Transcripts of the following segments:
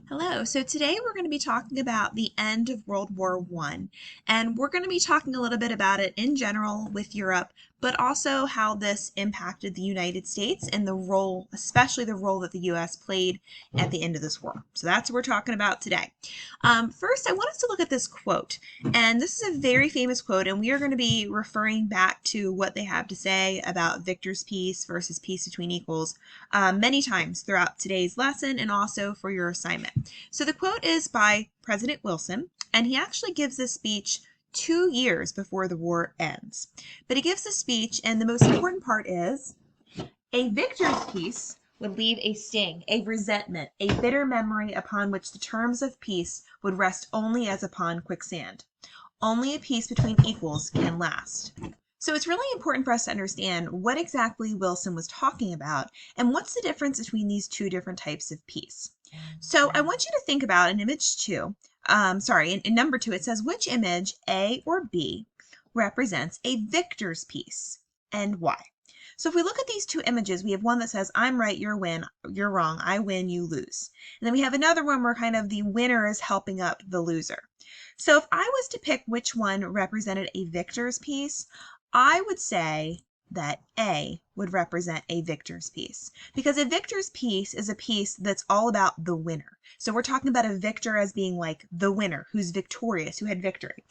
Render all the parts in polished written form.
Hello. So today we're going to be talking about the end of World War I, and we're going to be talking a little bit about it in general with Europe, but also how this impacted the United States and the role, especially the role that the U.S. played at the end of this war. So that's what we're talking about today. First, I want us to look at this quote, and this is a very famous quote, and we are going to be referring back to what they have to say about victor's peace versus peace between equals many times throughout today's lesson and also for your assignment. So the quote is by President Wilson, and he actually gives this speech 2 years before the war ends. But he gives the speech, and the most important part is a victor's peace would leave a sting, a resentment, a bitter memory upon which the terms of peace would rest only as upon quicksand. Only a peace between equals can last. So it's really important for us to understand what exactly Wilson was talking about and what's the difference between these two different types of peace. So I want you to think about in image two, in number two, it says which image, A or B, represents a victor's peace and why? So if we look at these two images, we have one that says, I'm right, you're wrong, I win, you lose. And then we have another one where kind of the winner is helping up the loser. So if I was to pick which one represented a victor's peace, I would say that A would represent a victor's peace, because a victor's peace is a peace that's all about the winner. So we're talking about a victor as being like the winner, who's victorious, who had victory.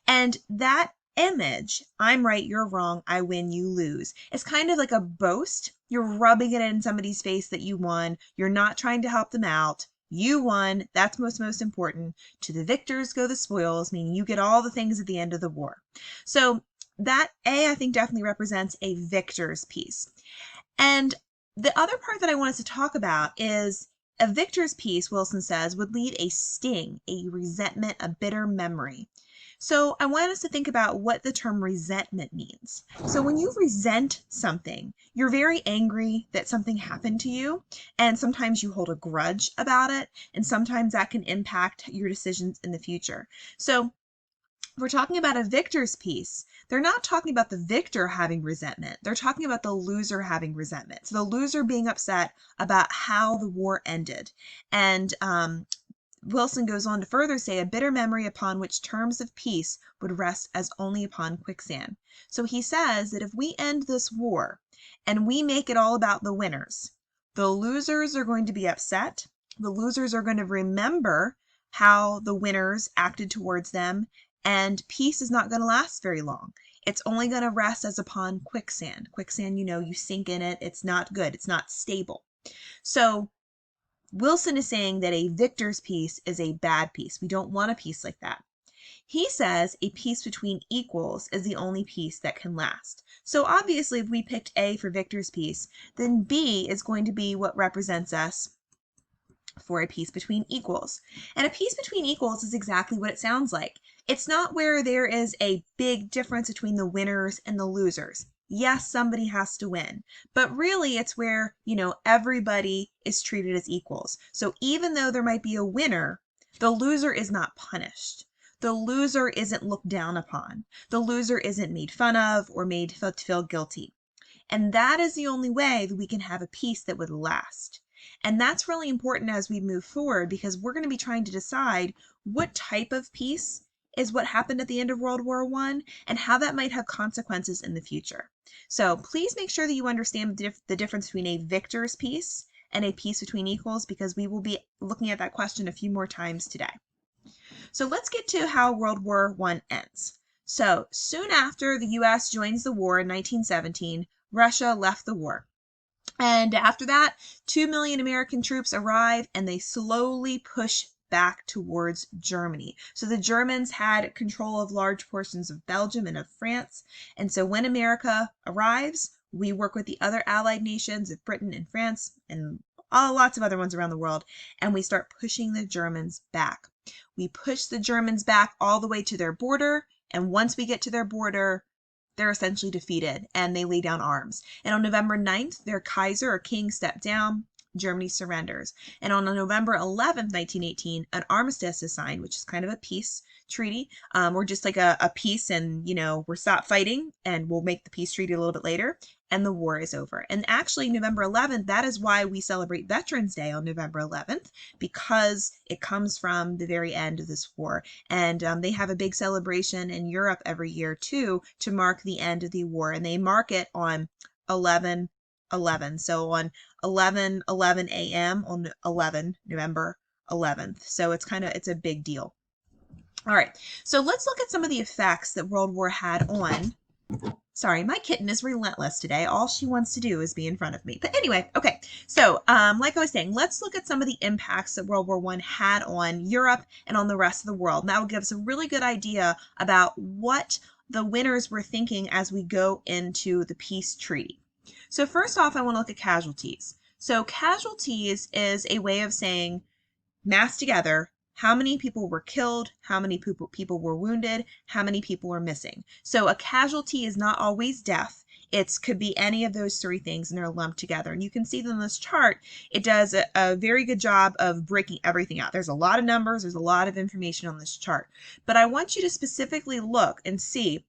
And that image, I'm right, you're wrong, I win, you lose, is kind of like a boast. You're rubbing it in somebody's face that you won. You're not trying to help them out. You won. That's most important. To the victors go the spoils, meaning you get all the things at the end of the war. So that A, I think, definitely represents a victor's peace. And the other part that I want us to talk about is a victor's peace, Wilson says, would leave a sting, a resentment, a bitter memory. So I want us to think about what the term resentment means. So when you resent something, you're very angry that something happened to you, and sometimes you hold a grudge about it, and sometimes that can impact your decisions in the future. So if we're talking about a victor's peace, they're not talking about the victor having resentment. They're talking about the loser having resentment. So the loser being upset about how the war ended. And Wilson goes on to further say a bitter memory upon which terms of peace would rest as only upon quicksand. So he says that if we end this war and we make it all about the winners, the losers are going to be upset. The losers are going to remember how the winners acted towards them, and peace is not going to last very long. It's only going to rest as upon quicksand. Quicksand, you sink in it. It's not good. It's not stable. So Wilson is saying that a victor's peace is a bad peace. We don't want a peace like that. He says a peace between equals is the only peace that can last. So obviously, if we picked A for victor's peace, then B is going to be what represents us for a peace between equals. And a peace between equals is exactly what it sounds like. It's not where there is a big difference between the winners and the losers. Yes, somebody has to win, but really it's where, everybody is treated as equals. So even though there might be a winner, the loser is not punished. The loser isn't looked down upon. The loser isn't made fun of or made to feel guilty. And that is the only way that we can have a peace that would last. And that's really important as we move forward, because we're going to be trying to decide what type of peace is what happened at the end of World War I and how that might have consequences in the future. So please make sure that you understand the difference between a victor's peace and a peace between equals, because we will be looking at that question a few more times today. So let's get to how World War I ends. So soon after the U.S. joins the war in 1917, Russia left the war. And after that, 2 million American troops arrive and they slowly push back towards Germany. So the Germans had control of large portions of Belgium and of France. And so when America arrives, we work with the other allied nations of Britain and France and lots of other ones around the world, and we start pushing the Germans back. We push the Germans back all the way to their border, and once we get to their border, they're essentially defeated and they lay down arms. And on November 9th, their Kaiser or king stepped down. Germany surrenders. And on November 11th, 1918, an armistice is signed, which is kind of a peace treaty. Or just like a peace, and we're stop fighting and we'll make the peace treaty a little bit later. and the war is over. And actually, November 11th, that is why we celebrate Veterans Day on November 11th, because it comes from the very end of this war. And they have a big celebration in Europe every year, too, to mark the end of the war. And they mark it on 11/11. So on 11/11 a.m. on November 11th. So it's a big deal. All right, so let's look at some of the effects that World War had on. Sorry, my kitten is relentless today. All she wants to do is be in front of me. But anyway, okay. So, like I was saying, let's look at some of the impacts that World War I had on Europe and on the rest of the world. And that will give us a really good idea about what the winners were thinking as we go into the peace treaty. So first off, I want to look at casualties. So casualties is a way of saying, mass together, how many people were killed, how many people were wounded, how many people were missing. So a casualty is not always death. It could be any of those three things, and they're lumped together. And you can see that in this chart, it does a very good job of breaking everything out. There's a lot of numbers, there's a lot of information on this chart. But I want you to specifically look and see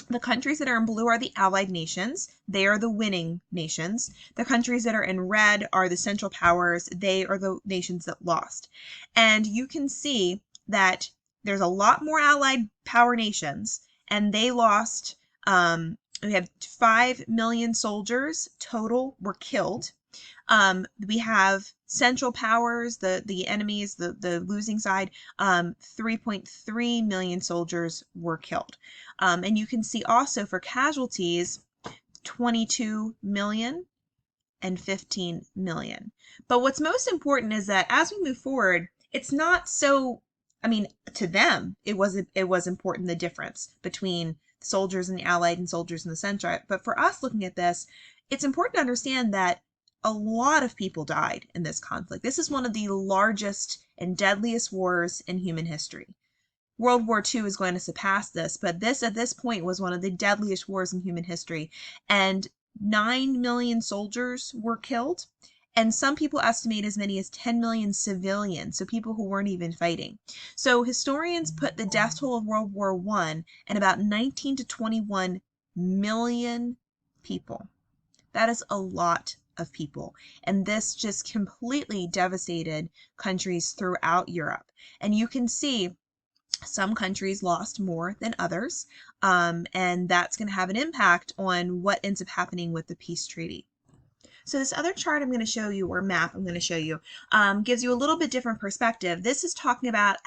the countries that are in blue are the Allied nations. They are the winning nations. The countries that are in red are the Central Powers. They are the nations that lost. And you can see that there's a lot more Allied power nations, and they lost. We have 5 million soldiers total were killed. We have Central Powers, the enemies, the losing side, 3.3 million soldiers were killed. And you can see also for casualties, 22 million and 15 million. But what's most important is that as we move forward, it's not so, I mean, to them, it was important, the difference between soldiers in the Allied and soldiers in the Central. But for us looking at this, it's important to understand that a lot of people died in this conflict. This is one of the largest and deadliest wars in human history. World War II is going to surpass this, but this at this point was one of the deadliest wars in human history. And 9 million soldiers were killed, and some people estimate as many as 10 million civilians, so people who weren't even fighting. So historians put the death toll of World War I at about 19 to 21 million people. That is a lot of people. And this just completely devastated countries throughout Europe. And you can see some countries lost more than others, and that's going to have an impact on what ends up happening with the peace treaty. So this other chart I'm going to show you, or map I'm going to show you, gives you a little bit different perspective. This is talking about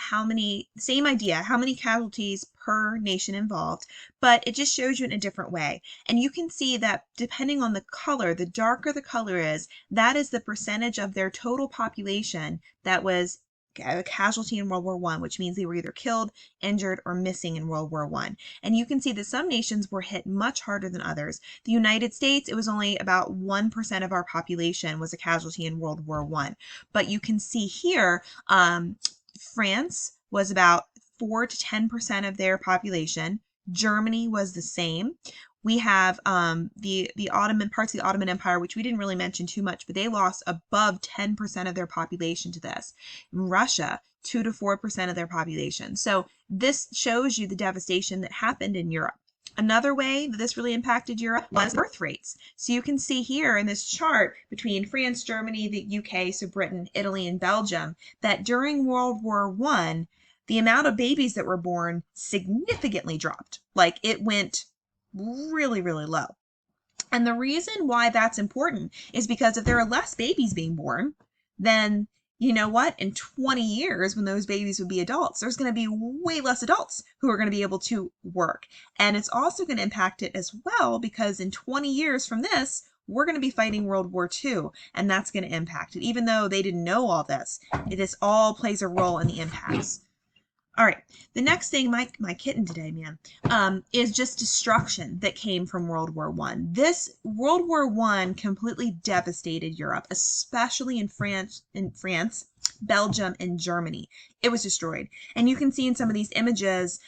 same idea, how many casualties per nation involved, but it just shows you in a different way. And you can see that depending on the color, the darker the color is, that is the percentage of their total population that was a casualty in World War I, which means they were either killed, injured, or missing in World War I. And you can see that some nations were hit much harder than others. The United States, it was only about 1% of our population was a casualty in World War I. But you can see here, France was about 4 to 10% of their population. Germany was the same. We have the Ottoman parts of the Ottoman Empire, which we didn't really mention too much, but they lost above 10% of their population to this. In Russia, 2 to 4% of their population. So this shows you the devastation that happened in Europe. Another way that this really impacted Europe was birth rates. So you can see here in this chart between France, Germany, the UK, so Britain, Italy, and Belgium, that during World War I, the amount of babies that were born significantly dropped. Like it went really, really low. And the reason why that's important is because if there are less babies being born, then you know what? In 20 years, when those babies would be adults, there's going to be way less adults who are going to be able to work. And it's also going to impact it as well because in 20 years from this, we're going to be fighting World War II, and that's going to impact it. Even though they didn't know all this, this all plays a role in the impacts. All right, the next thing, my kitten today, man, is just destruction that came from World War I. This World War I completely devastated Europe, especially in France, Belgium, and Germany. It was destroyed. And you can see in some of these images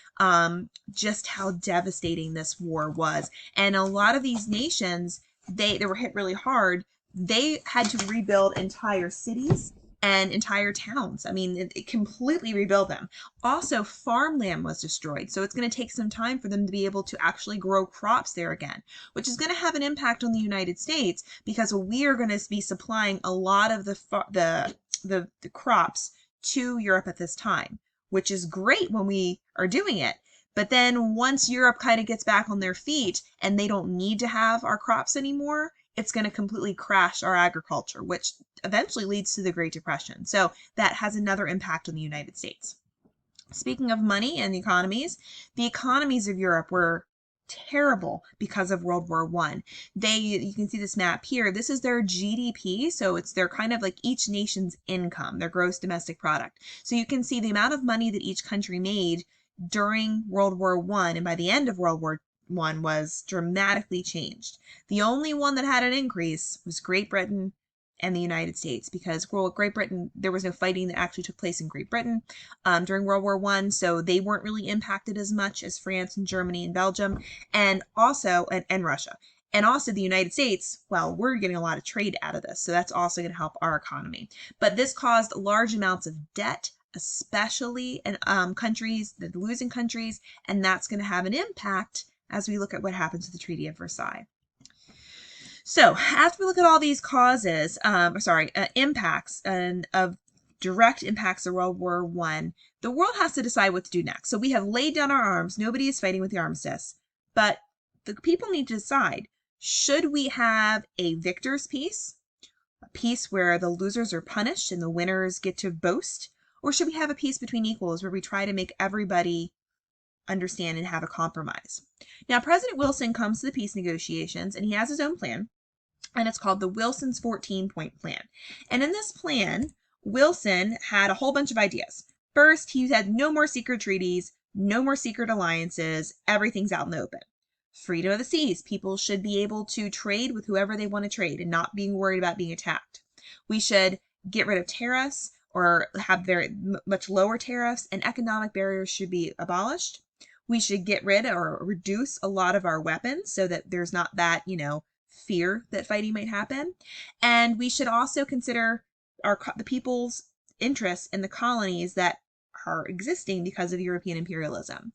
just how devastating this war was. And a lot of these nations, they were hit really hard. They had to rebuild entire cities. and entire towns. I mean, it completely rebuilt them. Also, farmland was destroyed, so it's going to take some time for them to be able to actually grow crops there again, which is going to have an impact on the United States because we are going to be supplying a lot of the crops to Europe at this time, which is great when we are doing it. But then once Europe kind of gets back on their feet and they don't need to have our crops anymore, it's going to completely crash our agriculture, which eventually leads to the Great Depression. So that has another impact on the United States. Speaking of money and the economies of Europe were terrible because of World War I. You can see this map here. This is their GDP, so it's their kind of like each nation's income, their gross domestic product. So you can see the amount of money that each country made during World War I, and by the end of World War I was dramatically changed. The only one that had an increase was Great Britain and the United States, because Great Britain, there was no fighting that actually took place in Great Britain during World War I, so they weren't really impacted as much as France and Germany and Belgium, and also and Russia. And also the United States, well, we're getting a lot of trade out of this, so that's also going to help our economy. But this caused large amounts of debt, especially in countries, the losing countries, and that's going to have an impact as we look at what happens with the Treaty of Versailles. So after we look at all these causes, impacts of direct impacts of World War I, the world has to decide what to do next. So we have laid down our arms. Nobody is fighting with the armistice, but the people need to decide, should we have a victor's peace, a peace where the losers are punished and the winners get to boast, or should we have a peace between equals where we try to make everybody understand and have a compromise? Now, President Wilson comes to the peace negotiations and he has his own plan, and it's called the Wilson's 14-point plan. And in this plan, Wilson had a whole bunch of ideas. First, he said no more secret treaties, no more secret alliances, everything's out in the open. Freedom of the seas. People should be able to trade with whoever they want to trade and not being worried about being attacked. We should get rid of tariffs or have very much lower tariffs, and economic barriers should be abolished. We should get rid or reduce a lot of our weapons so that there's not that, fear that fighting might happen. And we should also consider the people's interests in the colonies that are existing because of European imperialism.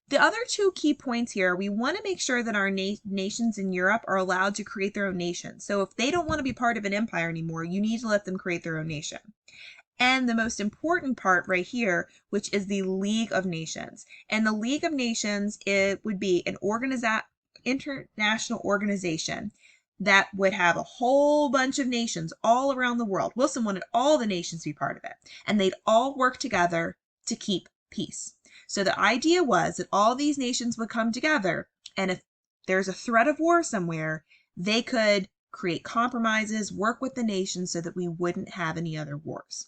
The other two key points here, we want to make sure that our nations in Europe are allowed to create their own nation. So if they don't want to be part of an empire anymore, you need to let them create their own nation. And the most important part right here, which is the League of Nations. And the League of Nations, it would be an international organization that would have a whole bunch of nations all around the world. Wilson wanted all the nations to be part of it, and they'd all work together to keep peace. So the idea was that all these nations would come together, and if there's a threat of war somewhere, they could create compromises, work with the nations so that we wouldn't have any other wars.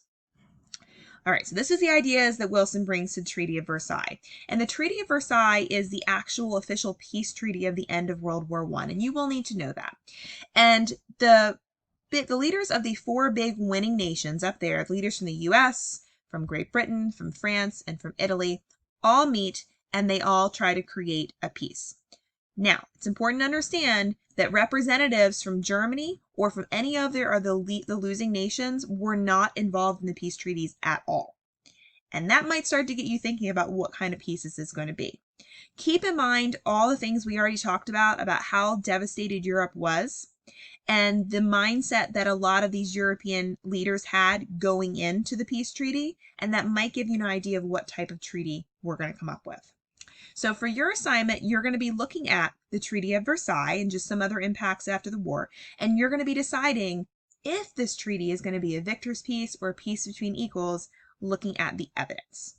All right, so this is the ideas that Wilson brings to the Treaty of Versailles. And the Treaty of Versailles is the actual official peace treaty of the end of World War I, and you will need to know that. And the leaders of the four big winning nations up there, the leaders from the U.S., from Great Britain, from France, and from Italy, all meet and they all try to create a peace. Now, it's important to understand that representatives from Germany or from any other of the losing nations were not involved in the peace treaties at all. And that might start to get you thinking about what kind of peace this is going to be. Keep in mind all the things we already talked about how devastated Europe was and the mindset that a lot of these European leaders had going into the peace treaty, and that might give you an idea of what type of treaty we're going to come up with. So for your assignment, you're going to be looking at the Treaty of Versailles and just some other impacts after the war, and you're going to be deciding if this treaty is going to be a victor's peace or a peace between equals, looking at the evidence.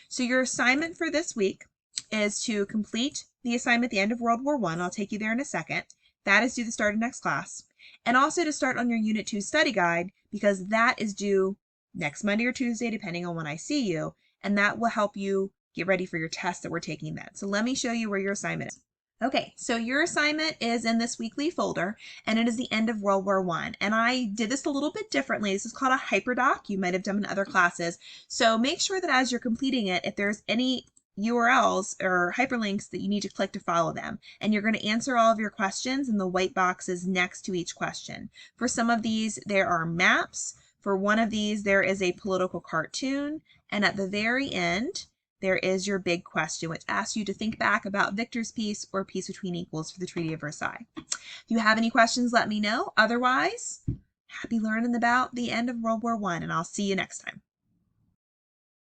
So your assignment for this week is to complete the assignment at the end of World War I. I'll take you there in a second. That is due to start of next class. And also to start on your Unit 2 study guide, because that is due next Monday or Tuesday, depending on when I see you, and that will help you get ready for your test that we're taking then. So let me show you where your assignment is. Okay, so your assignment is in this weekly folder, and it is the end of World War I. And I did this a little bit differently. This is called a hyperdoc. You might have done in other classes. So make sure that as you're completing it, if there's any URLs or hyperlinks that you need to click to follow them. And you're going to answer all of your questions in the white boxes next to each question. For some of these, there are maps. For one of these, there is a political cartoon, and at the very end, there is your big question, which asks you to think back about Victor's peace or peace between equals for the Treaty of Versailles. If you have any questions, let me know. Otherwise, happy learning about the end of World War I, and I'll see you next time.